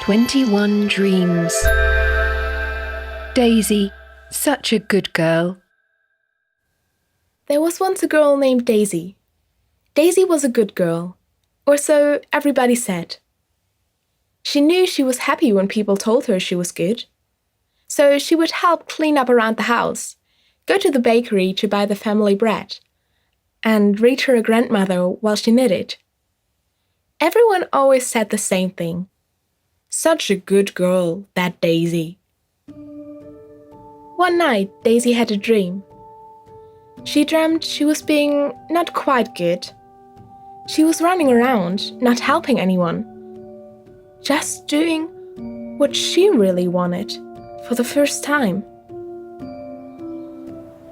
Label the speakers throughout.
Speaker 1: 21 Dreams. Daisy, such a good girl.
Speaker 2: There was once a girl named Daisy. Daisy was a good girl, or so everybody said. She knew she was happy when people told her she was good. So she would help clean up around the house, go to the bakery to buy the family bread, and read to her grandmother while she knitted. Everyone always said the same thing. Such a good girl, that Daisy. One night, Daisy had a dream. She dreamt she was being not quite good. She was running around, not helping anyone. Just doing what she really wanted for the first time.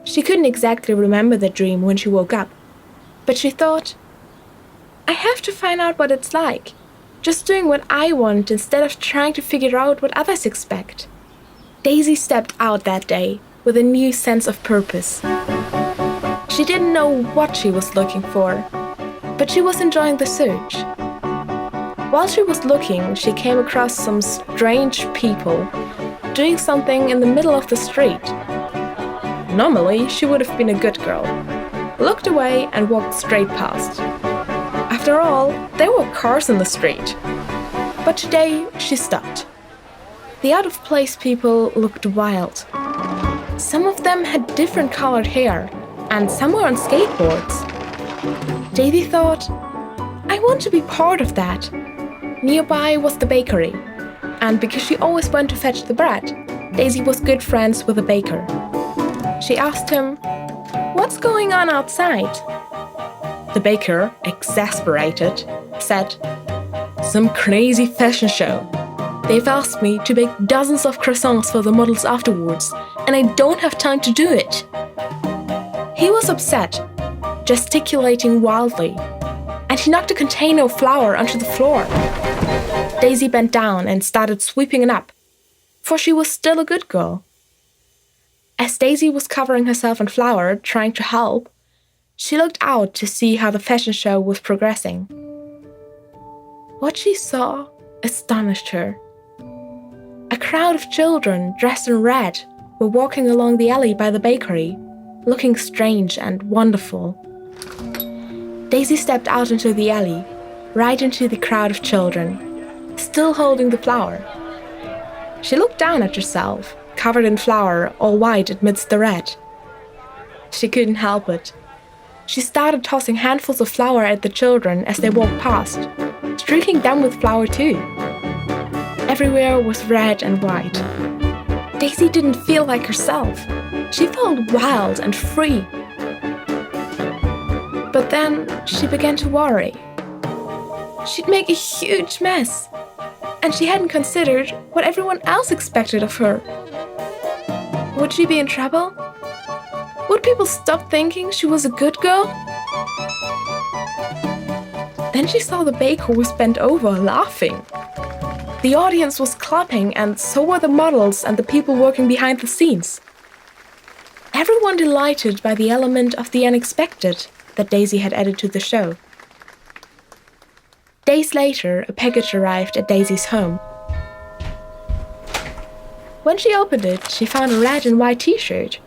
Speaker 2: She couldn't exactly remember the dream when she woke up, but she thought, I have to find out what it's like, just doing what I want instead of trying to figure out what others expect. Daisy stepped out that day with a new sense of purpose. She didn't know what she was looking for, but she was enjoying the search. While she was looking, she came across some strange people doing something in the middle of the street. Normally, she would have been a good girl, looked away and walked straight past. After all, there were cars in the street. But today, she stopped. The out-of-place people looked wild. Some of them had different colored hair, and some were on skateboards. Daisy thought, I want to be part of that. Nearby was the bakery, and because she always went to fetch the bread, Daisy was good friends with the baker. She asked him, What's going on outside? The baker, exasperated, said, Some crazy fashion show. They've asked me to bake dozens of croissants for the models afterwards, and I don't have time to do it. He was upset, gesticulating wildly, and he knocked a container of flour onto the floor. Daisy bent down and started sweeping it up, for she was still a good girl. As Daisy was covering herself in flour, trying to help, she looked out to see how the fashion show was progressing. What she saw astonished her. A crowd of children dressed in red were walking along the alley by the bakery, looking strange and wonderful. Daisy stepped out into the alley, right into the crowd of children, still holding the flour. She looked down at herself, covered in flour, all white amidst the red. She couldn't help it. She started tossing handfuls of flour at the children as they walked past, streaking them with flour too. Everywhere was red and white. Daisy didn't feel like herself. She felt wild and free. But then she began to worry. She'd make a huge mess, and she hadn't considered what everyone else expected of her. Would she be in trouble? Would people stop thinking she was a good girl? Then she saw the baker was bent over, laughing. The audience was clapping, and so were the models and the people working behind the scenes. Everyone delighted by the element of the unexpected that Daisy had added to the show. Days later, a package arrived at Daisy's home. When she opened it, she found a red and white t-shirt,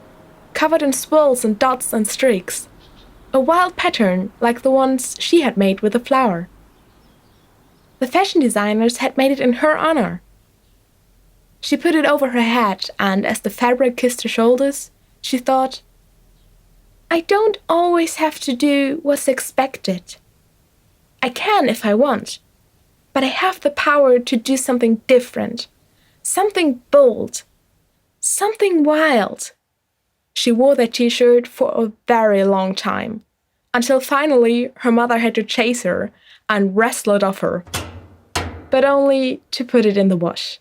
Speaker 2: covered in swirls and dots and streaks, a wild pattern like the ones she had made with the flour. The fashion designers had made it in her honor. She put it over her head, and as the fabric kissed her shoulders, she thought, I don't always have to do what's expected. I can if I want, but I have the power to do something different, something bold, something wild. She wore that t-shirt for a very long time, until finally her mother had to chase her and wrestle it off her, but only to put it in the wash.